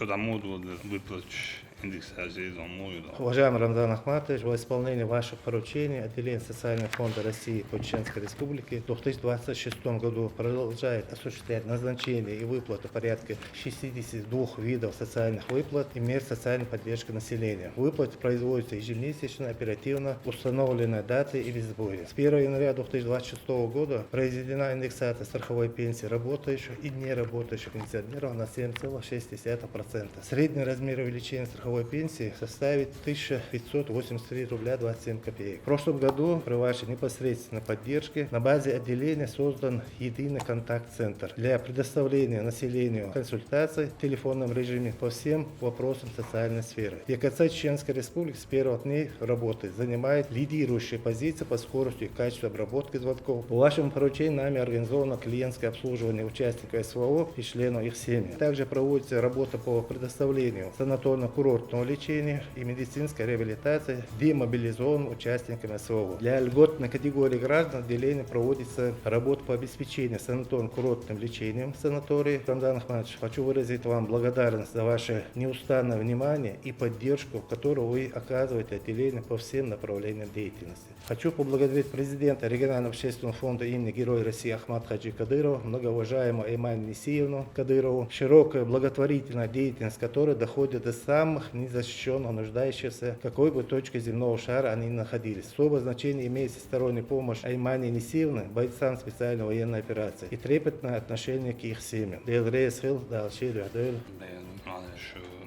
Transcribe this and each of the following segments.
Что там моду выплачь индексации домой. Уважаемый Рамзан Ахматович, во исполнение ваших поручений отделение Социального фонда России по Чеченской Республике в 2026 году продолжает осуществлять назначение и выплату порядка 62 видов социальных выплат и мер социальной поддержки населения. Выплаты производятся ежемесячно, оперативно, установленной даты и без сбоя. С 1 января 2026 года произведена индексация страховой пенсии работающих и неработающих пенсионеров на 7,6%. Средний размер увеличения страховой пенсии составит 1583 рубля 27 копеек. В прошлом году при вашей непосредственной поддержке на базе отделения создан единый контакт-центр для предоставления населению консультаций в телефонном режиме по всем вопросам социальной сферы. ЕКЦ Чеченской Республики с первых дней работы занимает лидирующие позиции по скорости и качеству обработки звонков. По вашему поручению нами организовано клиентское обслуживание участников СВО и членов их семьи. Также проводится работа по предоставлению санаторно-курортного лечения и медицинской реабилитации демобилизованным участникам СВО. Для льготной категории граждан отделения проводится работа по обеспечению санаторно-курортным лечением в санатории. Рамзан Ахматович, хочу выразить вам благодарность за ваше неустанное внимание и поддержку, которую вы оказываете отделению по всем направлениям деятельности. Хочу поблагодарить президента регионального общественного фонда имени Героя России Ахмата Хаджи Кадырова, многоуважаемую Айман Несиевну Кадырову, широкая благотворительная деятельность которой доходит до самых незащищенных, нуждающихся, какой бы точке земного шара они ни находились. Особое значение имеет всесторонняя помощь Аймане Несиевны, бойцам специальной военной операции и трепетное отношение к их семьям.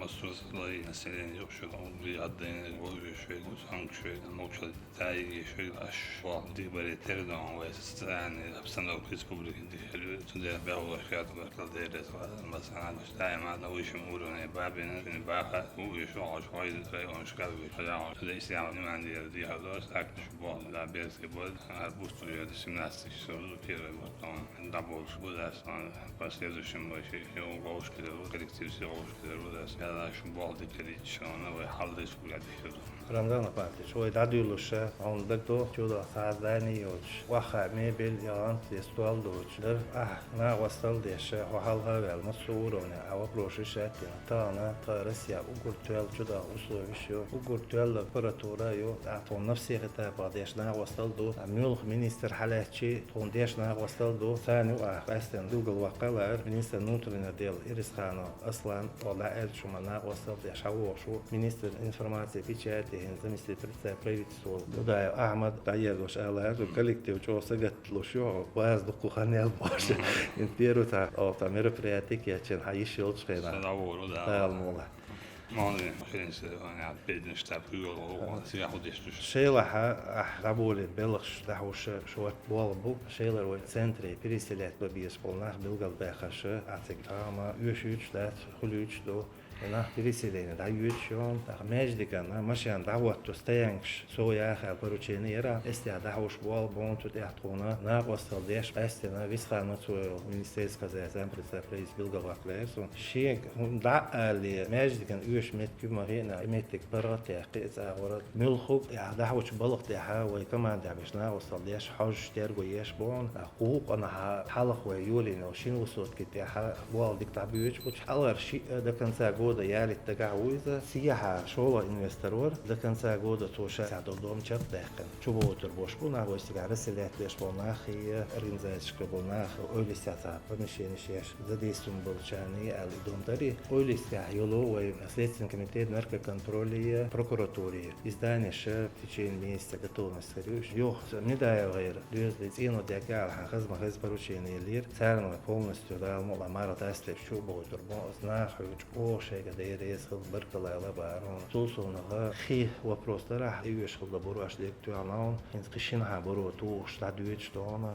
مسئله население вообще там отдельно воюющие, санкции, научили тайги, аж дебали тердом, социальные обстановки республики, туда бегал шат, выкладывали, مثلا مستعد на высшем уровне, бабина, баха, увещал, аж ходит, он шкафы, когда здесь я не могу делать, я тоже так, что да, берский был, отпустили 17 часов, первый потом, да больше, куда последующим вообще, коллектив Силовушки, я дальше был Рамзан Ахматович, ой, дадюлуша, он дагто, чудо, саздани йоч, ваха мебель, ялан, тестуал доч, дер, на вастал деше, вахал хавел, на суровне, а вопросы шатин, тана, та Россия, угуртуэл, чудо, условия, угуртуэл, аппаратура, йо, а тон на всех этапах деш, на вастал до, а мюлх министр халячи, тон деш, на вастал до, саню, кастен, дугал вакалар, министр внутренних дел, Ирисхану, Аслан, ола эльчума, на вастал деш, министр информации, печати, заместитель председателя правительства, Удай Ахмад Таегош Алар, коллектив, чего сагатлушо, воздуху ханел больше, интервьюта, там мероприятие, чем хаишил шхена. Садовор, да. Алмула. Маны, хренсе, они бедный штаб, Шейла работает белых дахуш шуат болбу, шейла в центре переселять лоббист полнах Белгалбехаше, ациграма, юшюч, да, хулюч, до. На переселение, да, ючон, междика, на машин, да, вот, то стоянш, сояха, поручение, ра, если да, уж был, бон, тут я тона, на постел деш, если на висхану свою министерское заявление представитель Белгалбехаше, шег, да, али, междика, юш метки марина, метик барат, я кица, ворот, милхук, я да, уж балх, я وي كمان ده مش ناقص ليش حاج ترجو يش بون حقوق أنا حلق ويولي نوشين وصوت كده حوال ديك تعبيش بوش حلر شيء ده كان ساجودة يالي التجاوزة سياحة شغل إنفسترور ده كان ساجودة توشة سعدو دوم شط داخل شو بوتر بوش بونا بوش تجار رسالات ليش بوناخي رينزاش كبوناخ أولي ساعة بمشي نشيش زديسون بولشاني اللي دوم تري أولي ساعة يلو وسلسلة كميتة مركز كنترولية بروكوراتورية إزداني الشاب تشين ميستا готовность сорюш. Йох, не дай غير. Дюз лицино дякал хахаз махаз поручение лир. Царно полностью дал мола мара таслев шо бой турбо знах уч оше гаде ресхл баркала лабарон. Тусуна хи вопрос тара юш хл бураш дек туанаун. Инс кишинха буру ту штадюет штона.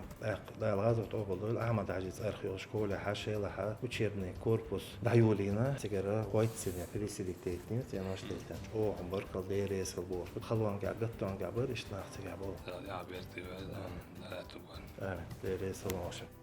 Да лазо то был Ахмад Аджиз архео школе хашела учебный корпус даюлина. Тигара вайтсине переселектетнит я наштетен. О баркал де ресхл бор. Халван гагаттон габар اشتناختي قبل. لا عبرتي لا تبغى. أنا ليه صلاة.